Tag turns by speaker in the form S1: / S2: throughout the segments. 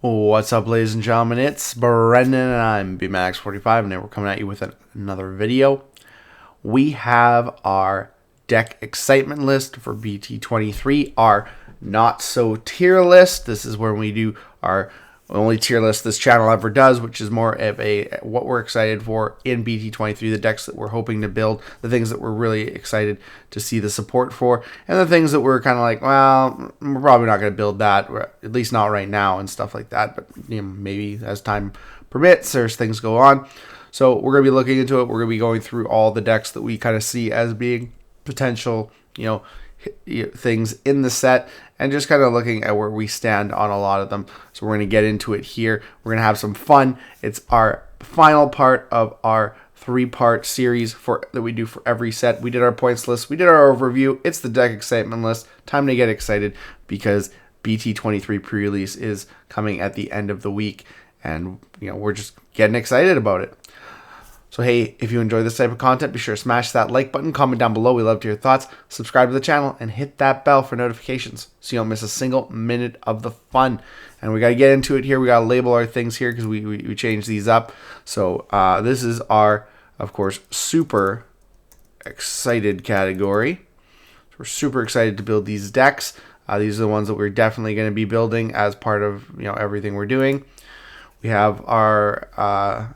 S1: What's up, ladies and gentlemen? It's Brendan, and I'm BMax45, and we're coming at you with another video. We have our deck excitement list for BT23, our not so tier list. This is where we do our only tier list this channel ever does, which is more of a what we're excited for in BT23, the decks that we're hoping to build, the things that we're really excited to see the support for, and the things that we're kind of like, well, we're probably not going to build that, or at least not right now, and stuff like that. But maybe as time permits, or as things go on. So we're going to be looking into it. We're going to be going through all the decks that we kind of see as being potential, things in the set, and just kind of looking at where we stand on a lot of them. So we're going to get into it here. We're going to have some fun. It's our final part of our 3-part series that we do for every set. We did our points list. We did our overview. It's the deck excitement list. Time to get excited because BT23 pre-release is coming at the end of the week, and we're just getting excited about it. So hey, if you enjoy this type of content, be sure to smash that like button, comment down below. We love to hear your thoughts. Subscribe to the channel and hit that bell for notifications so you don't miss a single minute of the fun. And we got to get into it here. We got to label our things here because we changed these up. So this is our, of course, super excited category. So we're super excited to build these decks. These are the ones that we're definitely going to be building as part of everything we're doing. We have our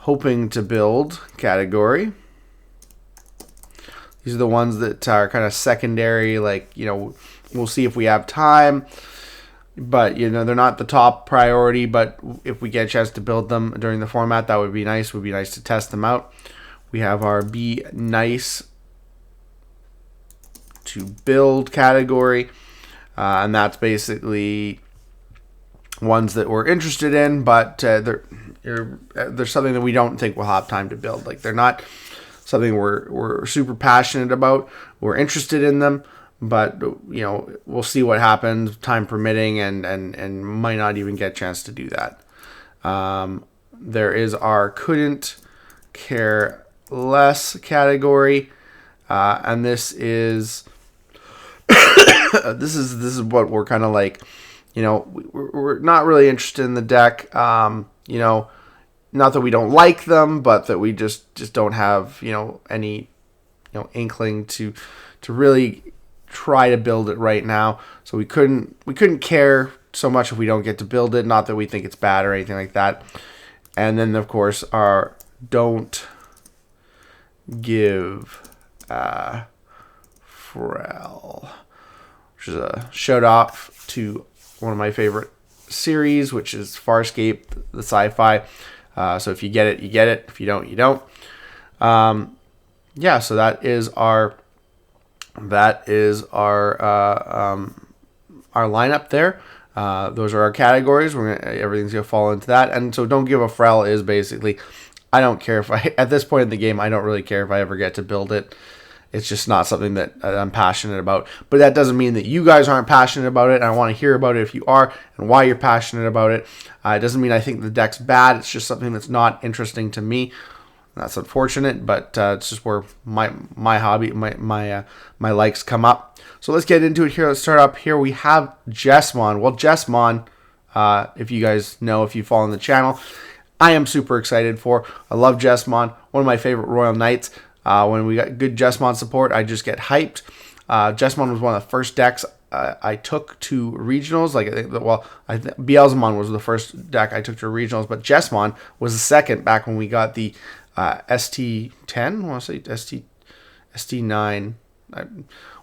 S1: hoping to build category. These are the ones that are kind of secondary, we'll see if we have time, but they're not the top priority, but if we get a chance to build them during the format, that would be nice. It would be nice to test them out. We have our Be Nice to Build category, and that's basically ones that we're interested in, but there's something that we don't think we'll have time to build. Like, they're not something we're super passionate about. We're interested in them, but we'll see what happens, time permitting, and might not even get a chance to do that. There is our couldn't care less category, and this is this is what we're kind of like. We're not really interested in the deck. Not that we don't like them, but that we just don't have, any, inkling to really try to build it right now. So we couldn't care so much if we don't get to build it. Not that we think it's bad or anything like that. And then, of course, our don't give Frel, which is a shout out to one of my favorite series, which is Farscape, the sci-fi. So if you get it, you get it. If you don't, you don't. Yeah, so that is our lineup there. Those are our categories. Everything's gonna fall into that. And so don't give a Frel is basically, I don't care if at this point in the game, I don't really care if I ever get to build it. It's just not something that I'm passionate about. But that doesn't mean that you guys aren't passionate about it. And I want to hear about it if you are and why you're passionate about it. It doesn't mean I think the deck's bad. It's just something that's not interesting to me. That's unfortunate, but it's just where my hobby, my likes come up. So let's get into it here. Let's start up here. We have Jessmon. Well, Jessmon, if you guys know, if you follow the channel, I am super excited for. I love Jessmon. One of my favorite Royal Knights. When we got good Jessmon support, I just get hyped. Jessmon was one of the first decks I took to regionals. Beelzemon was the first deck I took to regionals, but Jessmon was the second back when we got the ST10. I want to say ST9.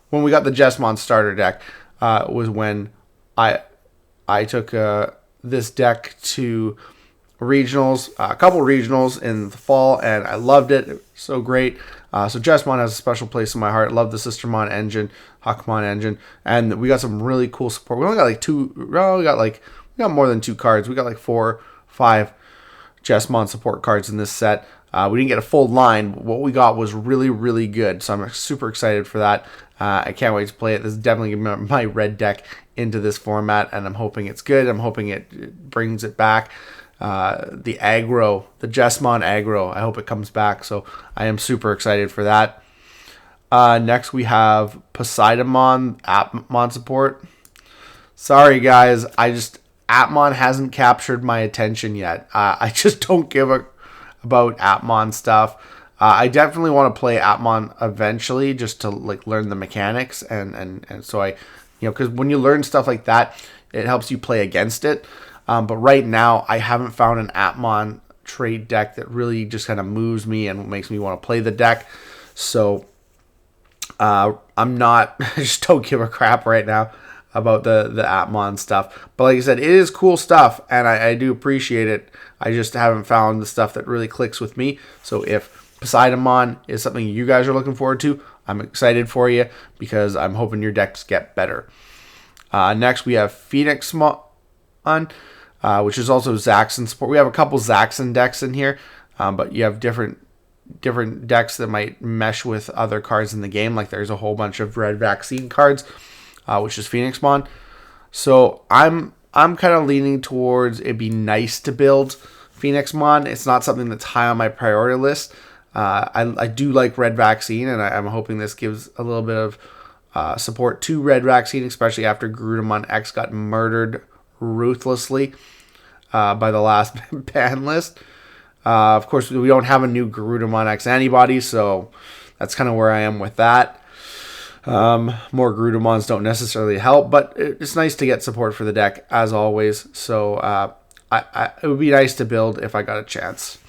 S1: When we got the Jessmon starter deck, was when I took this deck to regionals, a couple regionals in the fall, and I loved it. It was so great. So Jessmon has a special place in my heart. Love the Sistermon engine, Hakumon engine, and we got some really cool support. We only got we got more than 2 cards. We got 4, 5 Jessmon support cards in this set. We didn't get a full line, but what we got was really, really good. So I'm super excited for that. I can't wait to play it. This is definitely my red deck into this format, and I'm hoping it's good. I'm hoping it brings it back. The aggro, the Jessmon aggro, I hope it comes back. So I am super excited for that. Next we have Poseidonmon, Appmon support. Sorry, guys. Atmon hasn't captured my attention yet. I just don't give a about Atmon stuff. I definitely want to play Atmon eventually, just to like learn the mechanics, and so because when you learn stuff like that, it helps you play against it. But right now, I haven't found an Atmon trait deck that really just kind of moves me and makes me want to play the deck. So I'm not, I just don't give a crap right now about the Atmon stuff. But like I said, it is cool stuff, and I do appreciate it. I just haven't found the stuff that really clicks with me. So if Poseidonmon is something you guys are looking forward to, I'm excited for you because I'm hoping your decks get better. Next, we have Phoenixmon, which is also Zaxxon support. We have a couple Zaxxon decks in here, but you have different decks that might mesh with other cards in the game. Like there's a whole bunch of red vaccine cards, which is Phoenixmon. So I'm kind of leaning towards it'd be nice to build Phoenixmon. It's not something that's high on my priority list. I do like red vaccine, and I'm hoping this gives a little bit of support to red vaccine, especially after Garudamon X got murdered ruthlessly by the last ban list. Of course, we don't have a new Garudamon X-Antibody, so that's kind of where I am with that. More Garudamons don't necessarily help, but it's nice to get support for the deck, as always. So it would be nice to build if I got a chance.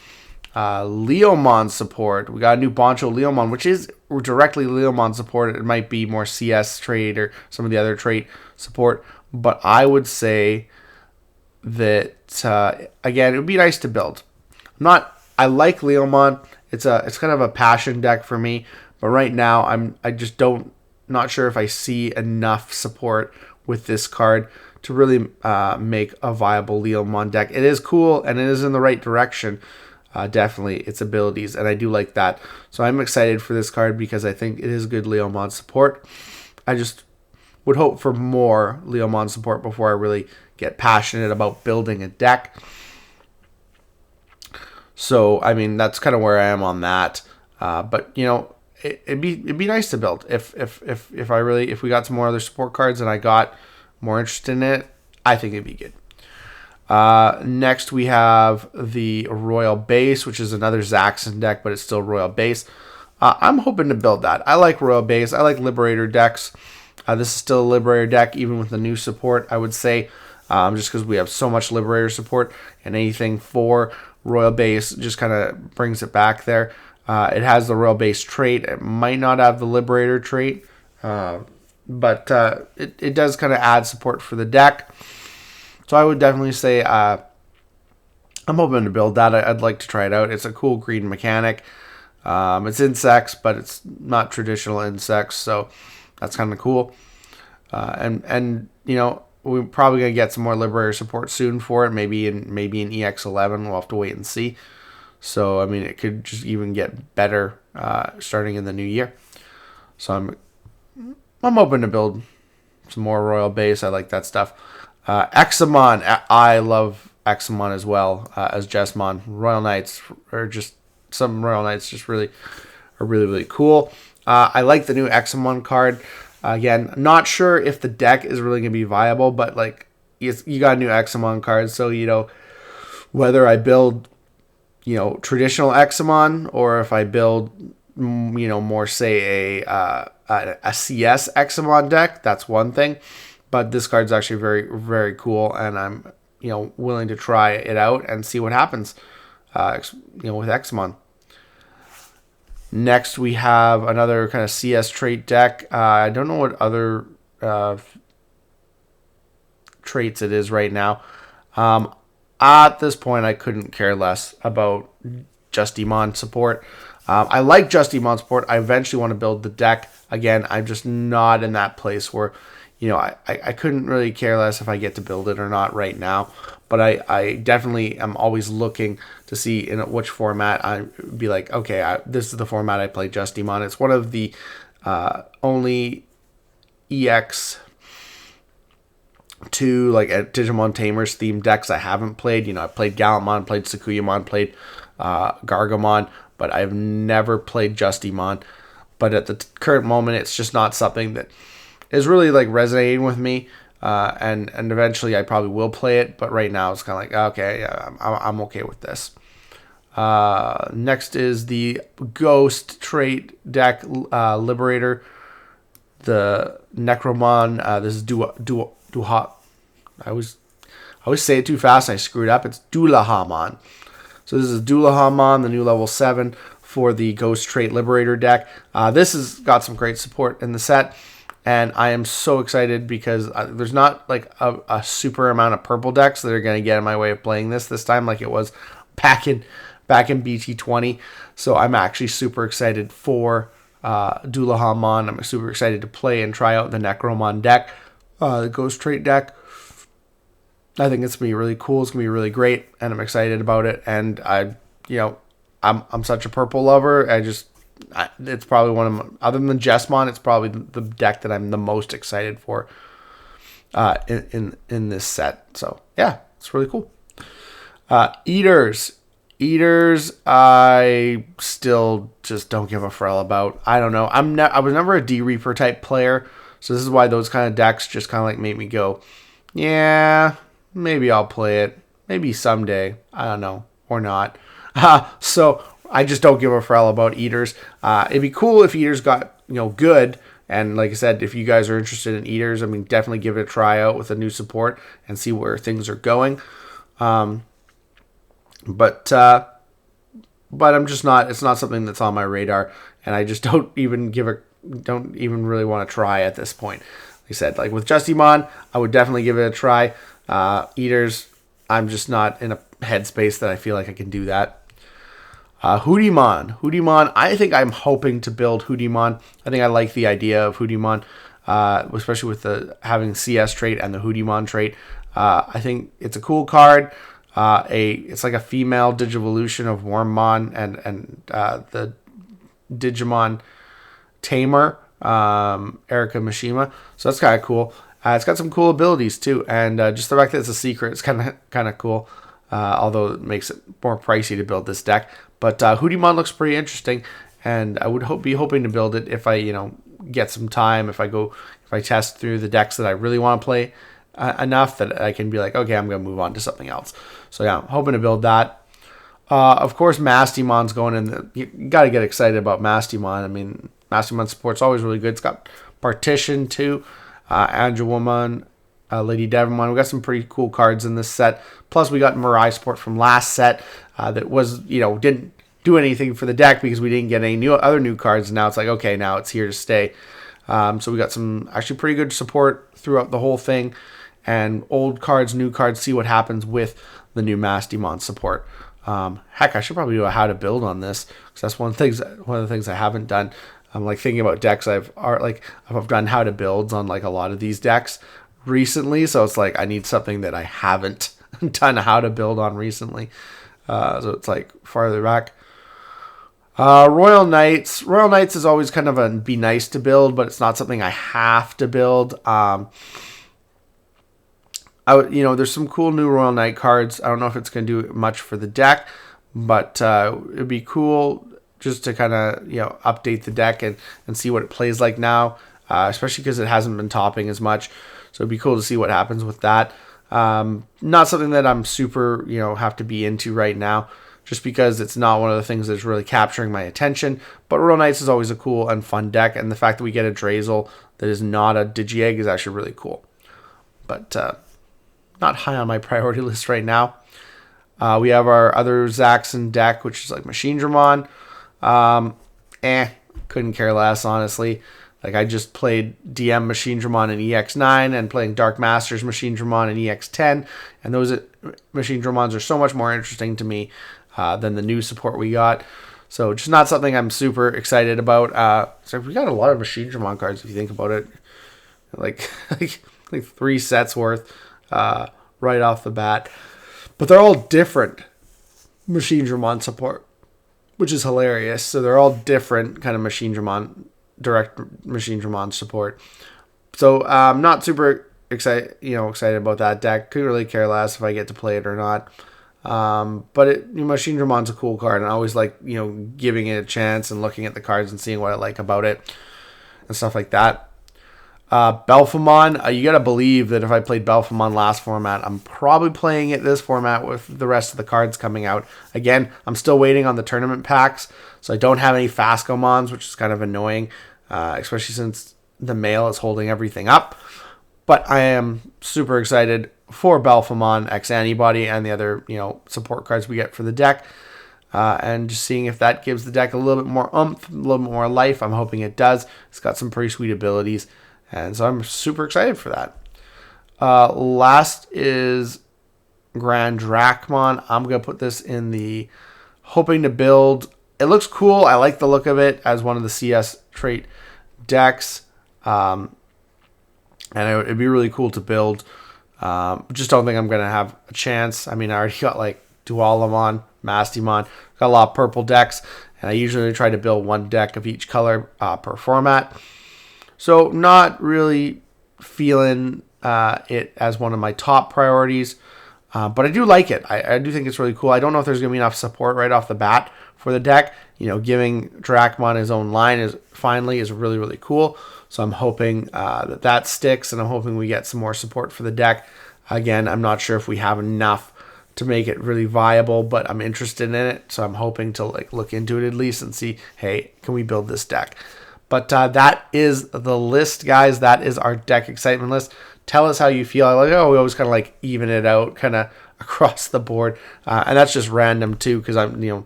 S1: Leomon support. We got a new Boncho Leomon, which is directly Leomon support. It might be more CS trade or some of the other trait support, but I would say that again, it would be nice to build. I like Leomon. It's kind of a passion deck for me, but right now not sure if I see enough support with this card to really make a viable Leomon deck. It is cool and it is in the right direction. Definitely its abilities, and I do like that. So I'm excited for this card because I think it is good Leomon support. I just would hope for more Leomon support before I really get passionate about building a deck. So I mean that's kind of where I am on that. But it'd be nice to build if we got some more other support cards and I got more interested in it. I think it'd be good. Next, we have the Royal Base, which is another Zaxxon deck, but it's still Royal Base. I'm hoping to build that. I like Royal Base. I like Liberator decks. This is still a Liberator deck, even with the new support, I would say, just because we have so much Liberator support, and anything for Royal Base just kind of brings it back there. It has the Royal Base trait. It might not have the Liberator trait, but it does kind of add support for the deck. So I would definitely say I'm hoping to build that. I'd like to try it out. It's a cool green mechanic. It's insects, but it's not traditional insects, so that's kind of cool. And we're probably gonna get some more Liberator support soon for it. Maybe in EX11. We'll have to wait and see. So I mean, it could just even get better starting in the new year. So I'm hoping to build some more Royal Base. I like that stuff. Examon, I love Examon as well as Jesmon. Royal Knights are just some Royal Knights just really are really cool. I like the new Examon card. Again, not sure if the deck is really gonna be viable, but like you got a new Examon card, so whether I build traditional Examon or if I build more say a CS Examon deck, that's one thing. But this card's actually very, very cool, and I'm, willing to try it out and see what happens, with Examon. Next, we have another kind of CS trait deck. I don't know what other traits it is right now. At this point, I couldn't care less about Justymon support. I like Justymon support. I eventually want to build the deck. Again, I'm just not in that place where I couldn't really care less if I get to build it or not right now, but I definitely am always looking to see in which format I'd be like, okay, this is the format I play Justymon. It's one of the only EX2 like Digimon Tamers themed decks I haven't played. I played Gallantmon, played Sakuyamon, played Gargamon, but I've never played Justymon. But at the current moment, it's just not something that is really like resonating with me. and eventually I probably will play it, but right now it's kind of like, okay, yeah, I'm okay with this. Next is the Ghost trait deck, Liberator, the Necromon. This is Duha. I always say it too fast and I screw it up. It's Dullahamon. So this is Dullahamon, the new level 7 for the Ghost trait Liberator deck. This has got some great support in the set, and I am so excited because there's not like a super amount of purple decks that are going to get in my way of playing this time, like it was back in BT20. So I'm actually super excited for Dullahamon. I'm super excited to play and try out the Necromon deck, the Ghost trait deck. I think it's gonna be really cool. It's gonna be really great, and I'm excited about it. And I'm such a purple lover. It's probably one of my, other than Jesmon, it's probably the deck that I'm the most excited for in this set. So yeah, it's really cool. Eaters, I still just don't give a frill about. I don't know. I was never a D Reaper type player, so this is why those kind of decks just kind of like make me go, yeah, maybe I'll play it, maybe someday. I don't know, or not. So I just don't give a frill about Eaters. It'd be cool if Eaters got good. And like I said, if you guys are interested in Eaters, I mean, definitely give it a try out with a new support and see where things are going. But I'm just not. It's not something that's on my radar, and I just don't even really want to try at this point. Like I said, like with Justimon, I would definitely give it a try. Eaters, I'm just not in a headspace that I feel like I can do that. Hoodimon, I think I'm hoping to build Hoodimon. I think I like the idea of Hoodimon, especially with the having CS trait and the Hoodimon trait. I think it's a cool card. It's like a female Digivolution of Wormmon and the Digimon Tamer, Erika Mishima. So that's kind of cool. It's got some cool abilities too, and just the fact that it's a secret is kind of cool. Although it makes it more pricey to build this deck. But Hoodimon looks pretty interesting, and I would be hoping to build it if I get some time. If I test through the decks that I really want to play enough that I can be like, okay, I'm going to move on to something else. So yeah, I'm hoping to build that. Of course, Mastimon's going in. You got to get excited about Mastimon. I mean, Mastimon support's always really good. It's got Partition too, Angel Woman, Lady Devimon. We got some pretty cool cards in this set. Plus, we got Mirai support from last set that was didn't do anything for the deck because we didn't get any other new cards. Now it's like, okay, now it's here to stay. So we got some actually pretty good support throughout the whole thing, and old cards, new cards. See what happens with the new Mastimon support. Heck, I should probably do a how to build on this because that's one of the things I haven't done. I'm like thinking about decks I've done how to builds on like a lot of these decks recently, so it's like I need something that I haven't done how to build on recently. So it's like farther back. Royal Knights is always kind of be nice to build, but it's not something I have to build. There's some cool new Royal Knight cards. I don't know if it's going to do much for the deck, but it'd be cool just to kind of update the deck and see what it plays like now, especially because it hasn't been topping as much. So it'd be cool to see what happens with that. Not something that I'm super have to be into right now, just because it's not one of the things that's really capturing my attention. But Royal Knights is always a cool and fun deck, and the fact that we get a Drazel that is not a Digi-Egg is actually really cool. But not high on my priority list right now. We have our other Zaxxon deck, which is like Machine Dramon. Couldn't care less, honestly. Like, I just played DM Machine Dramon in EX9 and playing Dark Masters Machine Dramon in EX10. And those Machine Dramons are so much more interesting to me than the new support we got. So just not something I'm super excited about. So we got a lot of Machine Dramon cards if you think about it. Like 3 sets worth right off the bat. But they're all different Machine Dramon support, which is hilarious. So they're all different kind of direct Machine Dramon support. So I'm not super excited about that deck. Couldn't really care less if I get to play it or not. But Machine Dramon's a cool card, and I always like giving it a chance and looking at the cards and seeing what I like about it and stuff like that. Belphemon, you got to believe that if I played Belphemon last format, I'm probably playing it this format with the rest of the cards coming out. Again, I'm still waiting on the tournament packs, so I don't have any Phascomons, which is kind of annoying, especially since the mail is holding everything up. But I am super excited for Belphemon, X-Antibody, and the other support cards we get for the deck. And just seeing if that gives the deck a little bit more oomph, a little bit more life. I'm hoping it does. It's got some pretty sweet abilities. And so I'm super excited for that. Last is Grand Drachmon. I'm going to put this in the hoping to build. It looks cool. I like the look of it as one of the CS trait decks. And it'd be really cool to build. Just don't think I'm going to have a chance. I mean, I already got like Dualamon, Mastimon. Got a lot of purple decks. And I usually try to build one deck of each color per format. So not really feeling it as one of my top priorities, but I do like it. I do think it's really cool. I don't know if there's going to be enough support right off the bat for the deck. Giving Drachmon his own line is really, really cool. So I'm hoping that sticks, and I'm hoping we get some more support for the deck. Again, I'm not sure if we have enough to make it really viable, but I'm interested in it. So I'm hoping to look into it at least and see, hey, can we build this deck? But that is the list, guys. That is our deck excitement list. Tell us how you feel. We always kind of even it out kind of across the board. And that's just random too, because I'm,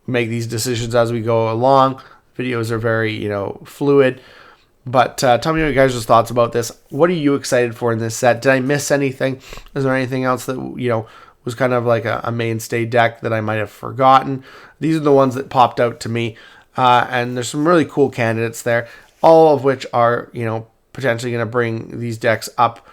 S1: make these decisions as we go along. Videos are very, fluid. But tell me what you guys' thoughts about this. What are you excited for in this set? Did I miss anything? Is there anything else that, was kind of like a mainstay deck that I might have forgotten? These are the ones that popped out to me. And there's some really cool candidates there, all of which are, potentially going to bring these decks up,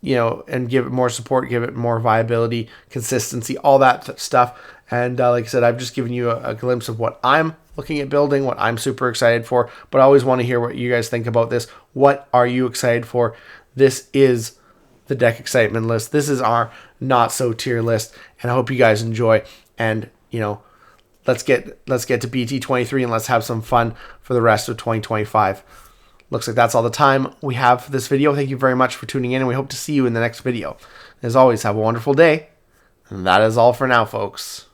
S1: and give it more support, give it more viability, consistency, all that stuff. And like I said, I've just given you a glimpse of what I'm looking at building, what I'm super excited for. But I always want to hear what you guys think about this. What are you excited for? This is the deck excitement list. This is our not so tier list. And I hope you guys enjoy. And, let's get to BT23 and let's have some fun for the rest of 2025. Looks like that's all the time we have for this video. Thank you very much for tuning in, and we hope to see you in the next video. As always, have a wonderful day. And that is all for now, folks.